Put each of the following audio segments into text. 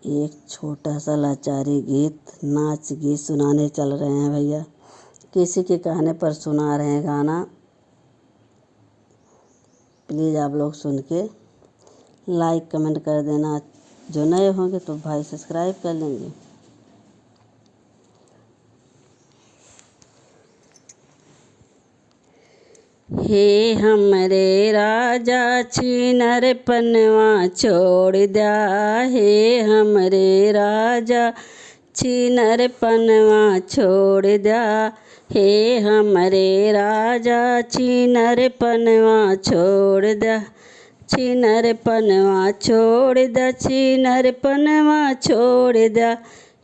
एक छोटा सा लाचारी गीत नाच गीत सुनाने चल रहे हैं भैया। किसी के कहने पर सुना रहे हैं गाना। प्लीज़ आप लोग सुन के लाइक कमेंट कर देना। जो नए होंगे तो भाई सब्सक्राइब कर लेंगे। हे हमरे राजा छीनर पनवा छोड़ दिया। हे हमरे राजा छीनर पनवा छोड़ दिया। हे हमरे राजा छीनर पनवा छोड़ दिया। छीनर पनवा छोड़ दिया। छीनर पनवा छोड़ दिया।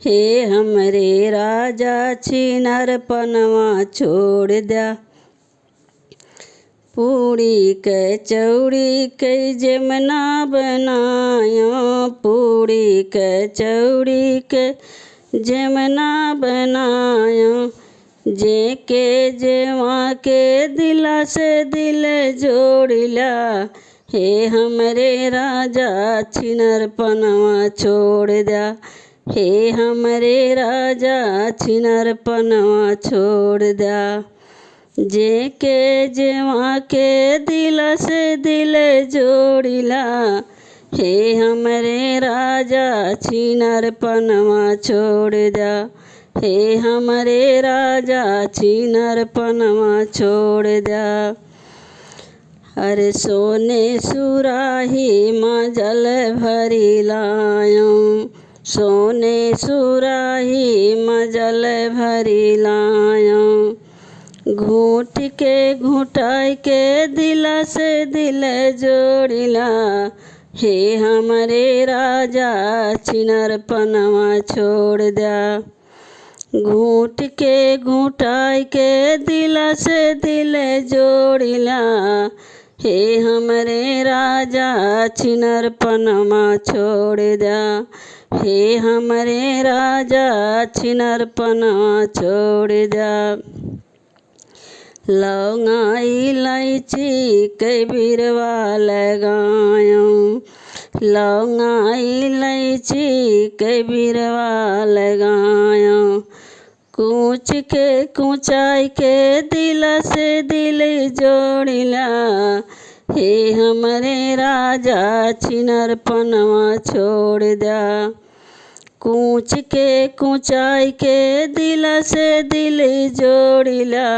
हे हमरे राजा छीनर पनवा छोड़ दिया। पूड़ी के चौड़ी के जमना बनायो। पूड़ी के चौड़ी के जमना बनायो। जे के जेवा के दिला से दिल जोड़िला। हे हमरे राजा छीनर पनवा छोड़ दिया। हे हमरे राजा छीनर पनवा छोड़ दिया। जे के जेवा के दिल से दिल जोड़िला। हे हमरे राजा छीनर पनवा छोड़ दिया। हे हमरे राजा छीनर पनवा छोड़ दिया। अरे सोने सुराही माँ जल भरी लायो। सोने सुराही माँ जल भरी लायो। घूट के घुटाई के दिला से दिल जोड़िला। हे हमरे राजा छीनर पनवा छोड़ दिया। घूट के घुटाई के दिला से दिल जोड़िला। हे हमरे राजा छीनर पनवा छोड़ दिया। हे हमरे राजा छीनर पनवा छोड़ दिया। लौंगा इलायची के बिरवा लगायो। लौंगा इलायची के बिरवा लगायो। कूच के कुचाई के दिला से दिल जोड़िला। हे हमरे राजा छीनर पनवा छोड़ दिया। कूच के कुचाई के दिला से दिल जोड़िला।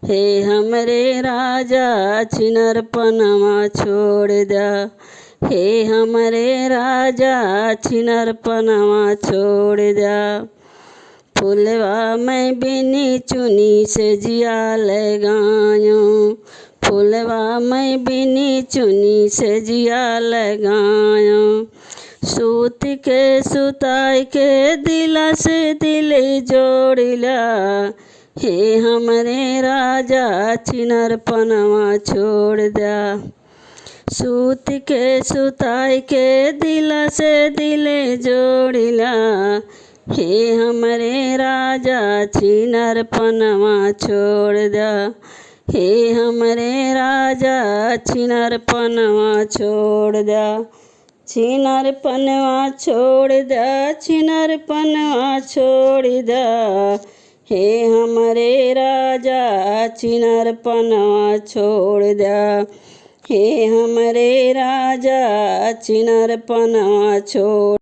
हे हमरे राजा छीनर पनवा छोड़ दिया। हे हमरे राजा छीनर पनवा छोड़ दिया। फुलवा में बिनी चुनी से जिया लगायो। फुलवा में बिनी चुनी से जिया लगायो। सूत के सुताई के दिला से दिल जोड़िला। हे हमरे राजा छीनर पनवा छोड़ दिया। सूत के सुताई के दिला से दिल जोड़िला। हे हमरे राजा छीनर पनवा छोड़ दिया। हे हमरे राजा छीनर पनवा छोड़ दिया। छीनर पनवा छोड़ दिया। छीनर पनवा छोड़ दिया। हे हमरे राजा छीनर पनवा छोड़ दिया। हे हमरे राजा छीनर पनवा छोड़